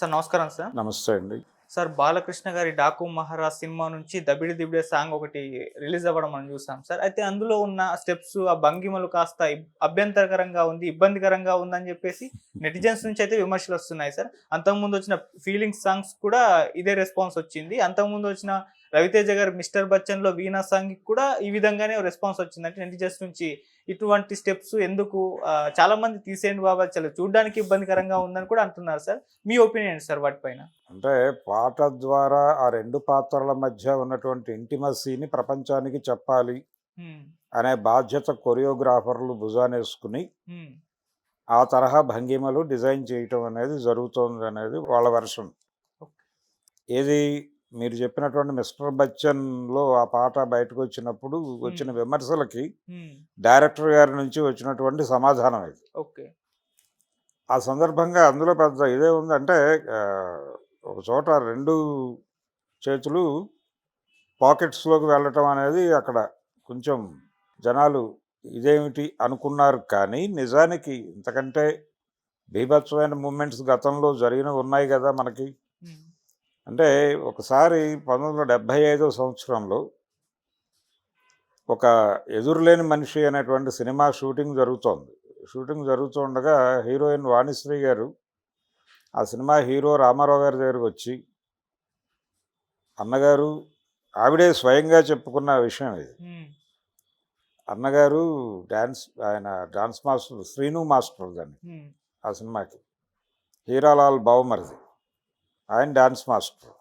Sir నమస్కారం sir. నమస్తే అండి. సార్ 'బాలకృష్ణ' గారి 'డాకు మహారాజ్' సినిమా నుంచి 'దబిడి దిబిడే' సాంగ్ ఒకటి రిలీజ్ అవ్వడం మనం చూసాం సార్. అయితే అందులో ఉన్న స్టెప్స్, ఆ భంగిమలు కాస్త అభ్యంతరకరంగా ఉంది, ఇబ్బందికరంగా ఉందని చెప్పేసి నెటిజన్స్ నుంచి అయితే విమర్శలొస్తున్నాయి సార్. అంతకుముందు వచ్చిన 'ఫీలింగ్స్' సాంగ్స్ కూడా ఇదే రెస్పాన్స్ వచ్చింది. అంతకుముందు వచ్చిన రవితేజ గారి 'మిస్టర్ బచ్చన్‌లో' 'వీణా' సాంగ్‌కి కూడా ఈ విధంగానే రెస్పాన్స్ వచ్చింది. అంటే నెటిజన్స్ నుంచి ఇటువంటి స్టెప్స్ ఎందుకు చాలామంది తీసేయండి బాబు, అది చాలా చూడ్డానికి ఇబ్బందికరంగా ఉందని కూడా అంటున్నారు సార్. మీ ఒపీనియన్ ఏంటి సార్ వాటిపైన? అంటే పాట ద్వారా ఆ 2 పాత్రల మధ్య ఉన్నటువంటి ఇంటిమసీని ప్రపంచానికి చెప్పాలి హ్మ్. అనే బాధ్యత కొరియోగ్రాఫర్లు భుజానేసుకుని, హ్మ్. ఆ తరహా భంగిమలు డిజైన్ చేయటం అనేది జరుగుతోందనేది వాళ్ళ వెర్షన్. ఓకే. ఏది మీరు చెప్పినటువంటి 'మిస్టర్ బచ్చన్‌లో' ఆ పాట బయటకొచ్చినప్పుడు హ్మ్. వచ్చిన విమర్శలకి హ్మ్. డైరెక్టర్ గారి నుంచి వచ్చినటువంటి సమాధానం ఇది. ఓకే. ఆ సందర్భంగా అందులో పెద్ద ఇదే ఉందంటే ఒక చోట 2 చేతులు పాకెట్స్‌లోకి వెళ్ళటం అనేది అక్కడ కొంచెం జనాలు ఇదేమిటి అనుకున్నారు. కానీ నిజానికి ఇంతకంటే బీభత్సమైన మూవ్‌మెంట్స్ గతంలో జరిగినవి ఉన్నాయి గదా మనకి. హ్మ్. అంటే ఒకసారి 1975 సంవత్సరంలో ఒక 'ఎదురులేని మనిషి' అనేటువంటి సినిమా షూటింగ్ జరుగుతోంది. షూటింగ్ జరుగుతూ ఉండగా హీరోయిన్ వాణిశ్రీ గారు ఆ సినిమా హీరో రామారావు గారి దగ్గరకొచ్చి, "అన్నగారు", ఆవిడే స్వయంగా చెప్పుకున్న విషయం ఇది. హ్మ్. అన్నగారు ఆయన డాన్స్ మాస్టర్ 'శ్రీను మాస్టర్' దాన్ని హ్మ్. ఆ సినిమాకి. హీరాలాల్ బావమరిది. ఆయన డాన్స్ మాస్టర్.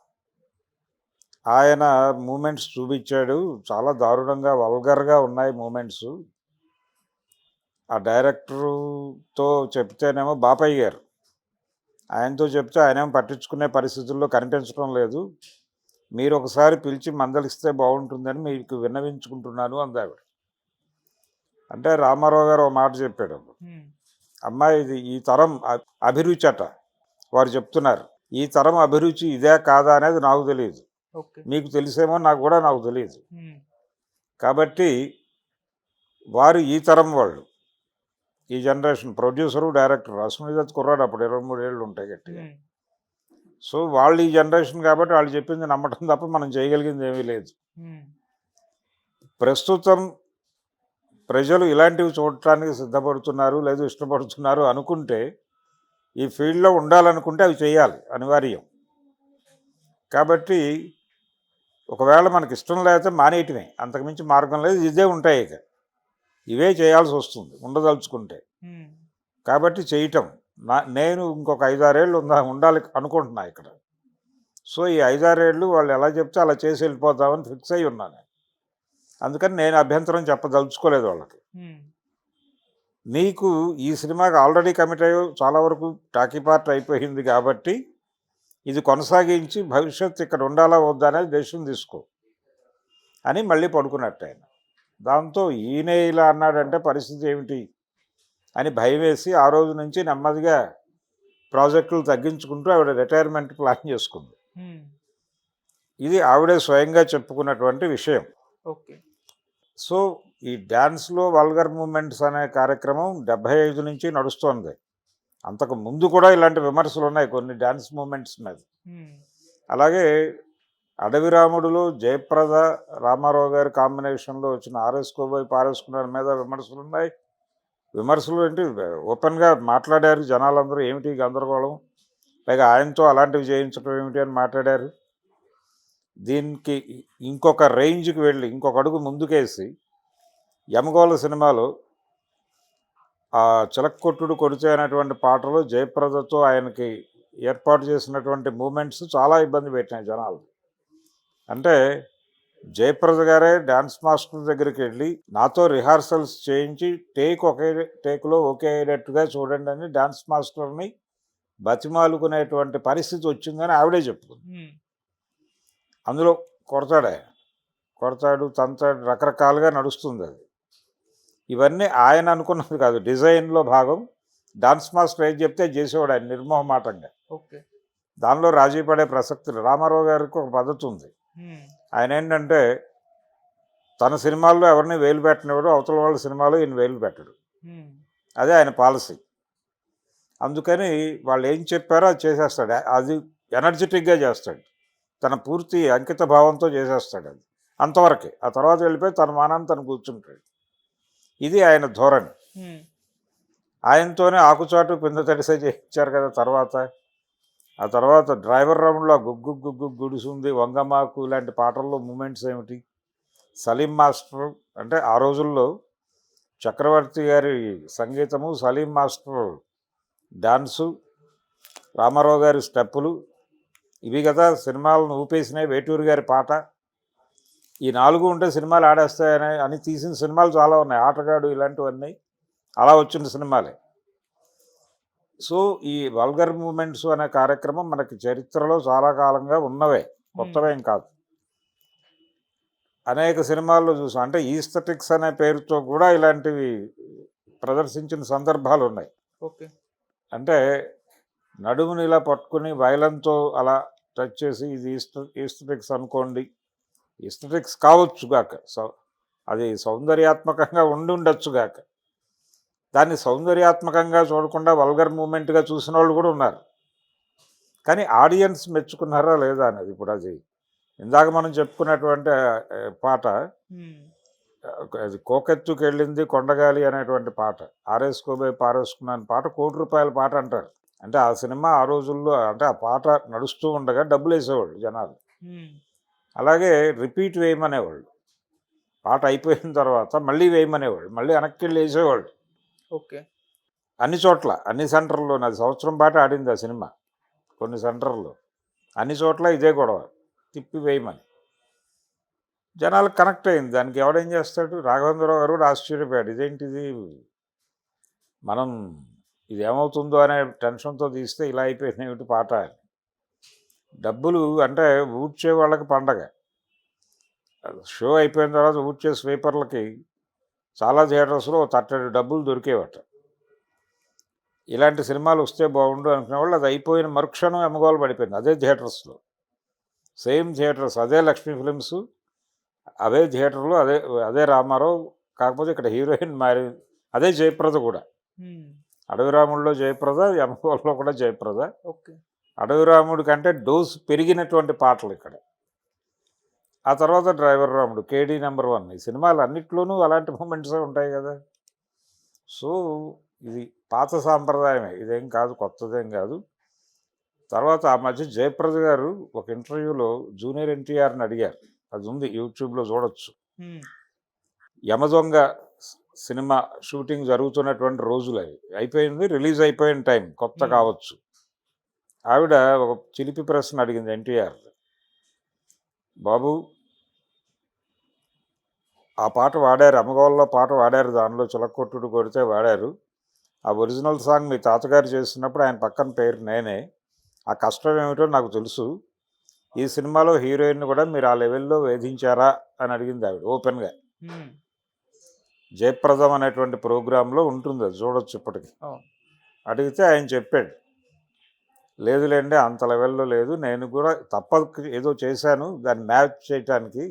ఆయన మూవ్‌మెంట్స్ చూపిచ్చాడు. చాలా దారుణంగా వల్గర్‌గా ఉన్నాయి మూవ్‌మెంట్సు. ఆ డైరెక్టరుతో చెప్తేనేమో బాపయ్య గారు. ఆయనతో చెప్తే ఆయనేమో పట్టించుకునే పరిస్థితుల్లో కనిపించడం లేదు. మీరొకసారి పిలిచి మందలిస్తే బావుంటుందని మీకు విన్నవించుకుంటున్నాను అందావిడ. అంటే రామారావు గారు ఓ మాట చెప్పాడప్పుడు. హ్మ్. "అమ్మా, ఇది ఈ తరం అభిరుచట. వారు చెప్తున్నారు. ఈ తరం అభిరుచి ఇదా కాదా అనేది నాకు తెలీదు. ఓకే. మీకు తెలిసేమో నాకు తెలీదు. హ్మ్. కాబట్టి వారు ఈ తరం వాళ్ళు. ఈ జనరేషన్ ప్రొడ్యూసరు, డైరెక్టరు. అశ్వనీదత్ కుర్రాడు అప్పుడు 23 ఏళ్ళు ఉంటాయి గట్టిగా. హ్మ్. సో, వాళ్ళు ఈ జనరేషన్ కాబట్టి వాళ్ళు చెప్పింది నమ్మటం తప్ప మనం చేయగలిగింది ఏమీ లేదు. హ్మ్. ప్రస్తుతం ప్రజలు ఇలాంటివి చూడటానికి సిద్ధపడుతున్నారు, లేదు ఇష్టపడుతున్నారు అనుకుంటే, ఈ ఫీల్డ్‌లో ఉండాలనుకుంటే అవి చేయాలి అనివార్యం. కాబట్టి ఒకవేళ మనకిష్టం లేకపోతే మానేయటమే. అంతకుమించి మార్గం లేదు. ఇదే ఉంటాయి ఇక. ఇవే చేయాల్సొస్తుంది ఉండదలుచుకుంటే. హ్మ్. కాబట్టి చేయటం. నేను ఇంకొక 5, 6 ఏళ్ళు ఉండాలి అనుకుంటున్నా ఇక్కడ. సో, ఈ 5, 6 ఏళ్ళు వాళ్ళు ఎలా చెప్తే అలా చేసి వెళ్ళిపోదామని ఫిక్స్ అయ్యి ఉన్నాను. అందుకని నేను అభ్యంతరం చెప్పదలుచుకోలేదు వాళ్ళకి. హ్మ్. నీకు ఈ సినిమాకి ఆల్రెడీ కమిట్ అయ్యావు. చాలా వరకు టాకీ పార్ట్ అయిపోయింది కాబట్టి, ఇది కొనసాగించి భవిష్యత్తు ఇక్కడ ఉండాలా వద్దా అనేది డెసిషన్ తీసుకో అని మళ్ళీ పడుకున్నట్టాయన. దాంతో ఈయనే ఇలా అన్నాడంటే పరిస్థితి ఏమిటి అని భయమేసి ఆ రోజు నుంచి నెమ్మదిగా ప్రాజెక్టులు తగ్గించుకుంటూ ఆవిడ రిటైర్మెంట్ ప్లాన్ చేసుకుంది. హ్మ్. ఇది ఆవిడే స్వయంగా చెప్పుకున్నటువంటి విషయం. ఓకే. సో, ఈ డ్యాన్స్‌లో వల్గర్ మూవ్‌మెంట్స్ అనే కార్యక్రమం 75 నుంచి నడుస్తోంది. అంతకు ముందు కూడా ఇలాంటి విమర్శలున్నాయి కొన్ని డాన్స్ మూవ్‌మెంట్స్ మీద. హ్మ్. అలాగే 'అడవి రాముడులో' జయప్రద, రామారావు గారి కాంబినేషన్‌లో వచ్చిన 'ఆరేసుకోబోయి పారేసుకున్నారు' మీద విమర్శలున్నాయి. విమర్శలు ఏంటి, ఓపెన్‌గా మాట్లాడారు జనాలందరూ. ఏమిటి గందరగోళం? పైగా ఆయనతో అలాంటివి చేయించడం ఏమిటి అని మాట్లాడారు. దీనికి ఇంకొక రేంజ్‌కి వెళ్ళి, ఇంకొక అడుగు ముందుకేసి 'యమగోళ' సినిమాలో ఆ 'చిలక్కొట్టుడు కొడితే' అనేటువంటి పాటలో జయప్రదతో ఆయనకి ఏర్పాటు చేసినటువంటి మూవ్‌మెంట్స్ చాలా ఇబ్బంది పెట్టినాయి జనాల్ని. అంటే జయప్రద గారే డాన్స్ మాస్టర్ దగ్గరికి వెళ్ళి, నాతో రిహార్సల్స్ చేయించి ఒకే టేక్‌లో ఓకే అయ్యేటట్టుగా చూడండని డాన్స్ మాస్టర్‌ని బతిమాలుకునేటువంటి పరిస్థితి వచ్చిందని ఆవిడే చెప్పుకుంది. హ్మ్. అందులో కొడతాడాయన. కొడతాడు, తంతాడు, రకరకాలుగా నడుస్తుందది. ఇవన్నీ ఆయన అనుకున్నది కాదు. డిజైన్‌లో భాగం. డాన్స్ మాస్టర్ ఏది చెప్తే అది చేసేవాడు ఆయన నిర్మోహమాటంగా. ఓకే. దానిలో రాజీ పడే ప్రసక్తి లేదు. రామారావు గారికి ఒక పద్ధతుంది. హ్మ్. ఆయనేంటంటే తన సినిమాల్లో ఎవరిని వేలు పెట్టనివ్వడు. అవతల వాళ్ళ సినిమాలో ఈయన వేలు పెట్టడు. హ్మ్. అదే ఆయన పాలసీ. అందుకని వాళ్ళు ఏం చెప్పారో అది చేసేస్తాడు. అది ఎనర్జెటిక్‌గా చేస్తాడు. తన పూర్తి అంకిత భావంతో చేసేస్తాడు అది. అంతవరకే. ఆ తర్వాత వెళ్ళిపోయి తన మానాన తను కూర్చుంటాడు. ఇది ఆయన ధోరణి. హ్మ్. ఆయనతోనే ఆకుచాటు పిందె తడిసే చేయించారు కదా తర్వాత. ఆ తర్వాత డ్రైవర్ రౌండ్‌లో గుగ్గు గుగ్గు గుడిసుంది, వంగమాకు ఇలాంటి పాటల్లో మూమెంట్స్ ఏమిటి? సలీం మాస్టర్ అంటే ఆ రోజుల్లో చక్రవర్తి గారి సంగీతము, సలీం మాస్టర్ డాన్సు, రామారావు గారి స్టెప్పులు ఇవి కదా సినిమాలను ఊపేసినాయి. వేటూరి గారి పాట. ఈ 4 ఉంటే సినిమాలు ఆడేస్తాయని అని తీసిన సినిమాలు చాలా ఉన్నాయి. ఆటగాడు ఇలాంటివన్నీ అలా వచ్చిన సినిమాలే. సో, ఈ వల్గర్ మూమెంట్స్ అనే కార్యక్రమం మనకి చరిత్రలో చాలా కాలంగా ఉన్నవే. హ్మ్. కొత్తవేం కాదు. అనేక సినిమాల్లో చూసాం. అంటే ఈస్థెటిక్స్ అనే పేరుతో కూడా ఇలాంటివి ప్రదర్శించిన సందర్భాలున్నాయి. ఓకే. అంటే నడుముని ఇలా పట్టుకుని వైలెన్‌తో అలా టచ్ చేసి ఇది ఈస్థెటిక్స్ అనుకోండి. ఈస్థెటిక్స్ కావచ్చుగాక. అది సౌందర్యాత్మకంగా ఉండుండొచ్చుగాక. దాన్ని సౌందర్యాత్మకంగా చూడకుండా వల్గర్ మూమెంట్‌గా చూసినోళ్ళు కూడా ఉన్నారు. కానీ ఆడియన్స్ మెచ్చుకున్నారా లేదా అనేది ఇప్పుడు అది ఇందాక మనం చెప్పుకున్నటువంటి పాట హ్మ్. అది కోకెత్తుకెళ్ళింది కొండగాలి అనేటువంటి పాట. ఆరేసుకోబోయి పారేసుకున్నాను పాట ₹1,00,00,000 పాట అంటారు. అంటే ఆ సినిమా ఆ రోజుల్లో అంటే ఆ పాట నడుస్తూ ఉండగా డబ్బులేసేవాళ్ళు జనాలు. హ్మ్. అలాగే రిపీట్ వేయమనేవాళ్ళు. పాట అయిపోయిన తర్వాత మళ్ళీ వేయమనేవాళ్ళు. మళ్ళీ వెనక్కెళ్ళి వేసేవాళ్ళు. ఓకే. అన్ని చోట్ల, అన్ని సెంటర్‌ల్లోను అది సంవత్సరం పాటు ఆడింది ఆ సినిమా. కొన్ని సెంటర్‌ల్లో. అన్ని చోట్ల ఇదే గొడవ. తిప్పి వేయమని. జనాలకు కనెక్ట్ అయింది. దానికి ఎవడేం చేస్తాడు? రాఘవేంద్రరావు గారు కూడా ఆశ్చర్యపోయాడు. ఇదేంటిది మనం ఇదేమవుతుందో అనే టెన్షన్‌తో తీస్తే ఇలా అయిపోయిందేమిటి పాట అని. డబ్బులు అంటే ఊడ్చే వాళ్ళకి పండగ. షో అయిపోయిన తర్వాత ఊడ్చే స్వీపర్లకి చాలా థియేటర్స్‌లో తట్టెడు డబ్బులు దొరికేవట. ఇలాంటి సినిమాలు వస్తే బాగుండు అనుకునేవాళ్ళు అది అయిపోయిన మరుక్షణం ఎమ్మగోలు పడిపోయింది. అదే థియేటర్స్‌లో. సేమ్ థియేటర్స్ అదే లక్ష్మీ ఫిలిమ్స్, అదే థియేటర్‌లో అదే అదే రామారావు. కాకపోతే ఇక్కడ హీరోయిన్ మారి అదే జయప్రద కూడా. హ్మ్. అడవి రాముడిలో జయప్రద, ఎమ్మగోళలో కూడా జయప్రద. ఓకే. అడవి రాముడి కంటే డోస్ పెరిగినటువంటి పాటలు ఇక్కడ. ఆ తర్వాత డ్రైవర్ రాముడు, కేడీ నంబర్ 1 ఈ సినిమాలు అన్నిట్లోనూ అలాంటి మూమెంట్సే ఉంటాయి కదా! సో, ఇది పాత సాంప్రదాయమే. ఇదేం కాదు, కొత్తదేం కాదు. తర్వాత ఆ మధ్య జయప్రద గారు ఒక ఇంటర్వ్యూలో జూనియర్ ఎన్టీఆర్‌ని అడిగారు. అది ఉంది యూట్యూబ్‌లో చూడొచ్చు. హ్మ్. యమదొంగ సినిమా షూటింగ్ జరుగుతున్నటువంటి రోజులవి. అయిపోయింది, రిలీజ్ అయిపోయిన టైం. కొత్త హ్మ్. కావచ్చు. ఆవిడ ఒక చిలిపి ప్రశ్న అడిగింది ఎన్టీఆర్. బాబు ఆ పాట వాడారు. అమ్మగోళ్ళలో పాట వాడారు. దానిలో చిలకొట్టుడు కొడితే వాడారు. ఆ ఒరిజినల్ సాంగ్ మీ తాతగారు చేస్తున్నప్పుడు ఆయన పక్కన పేరు నేనే. ఆ కష్టం ఏమిటో నాకు తెలుసు. ఈ సినిమాలో హీరోయిన్‌ని కూడా మీరు ఆ లెవెల్‌లో వేధించారా అని అడిగింది ఆవిడ ఓపెన్‌గా. హ్మ్. జయప్రదం అనేటువంటి ప్రోగ్రాంలో ఉంటుంది అది చూడొచ్చు ఇప్పటికి. అవును. అడిగితే ఆయన చెప్పాడు. లేదులెండి అంత లెవెల్‌లో లేదు. నేను కూడా తప్పక ఏదో చేశాను దాన్ని మ్యాచ్ చేయటానికి.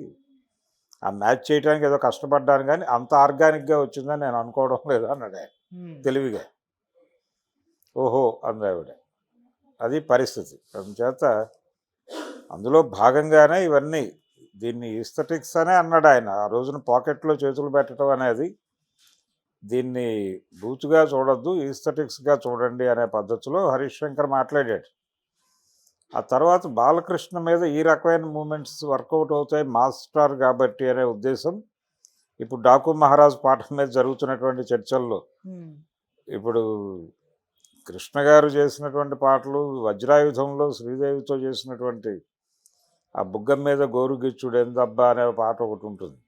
ఆ మ్యాచ్ చేయటానికి ఏదో కష్టపడ్డాను గానీ అంత ఆర్గానిక్‌గా వచ్చిందని నేను అనుకోవడం లేదు అన్నాడు ఆయన హ్మ్. తెలివిగా. ఓహో! అందావిడ. అది పరిస్థితి. అందుచేత అందులో భాగంగానే ఇవన్నీ దీన్ని ఈస్థెటిక్స్ అనే అన్నాడు ఆయన. ఆ రోజున పాకెట్‌లో చేతులు పెట్టడం అనేది దీన్ని బూతుగా చూడొద్దు, ఈస్థెటిక్స్‌గా చూడండి అనే పద్ధతిలో హరీష్ శంకర్ మాట్లాడాడు. ఆ తర్వాత బాలకృష్ణ మీద ఈ రకమైన మూమెంట్స్ వర్కౌట్ అవుతాయి మాస్ స్టార్ కాబట్టి అనే ఉద్దేశం ఇప్పుడు 'డాకు మహారాజ్' పాట మీద జరుగుతున్నటువంటి చర్చల్లో హ్మ్. ఇప్పుడు కృష్ణ గారు చేసినటువంటి పాటలు, 'వజ్రాయుధంలో' శ్రీదేవితో చేసినటువంటి ఆ 'బుగ్గం మీద గోరు గిచ్చుడు ఎందబ్బా' అనే పాట ఒకటి ఉంటుంది.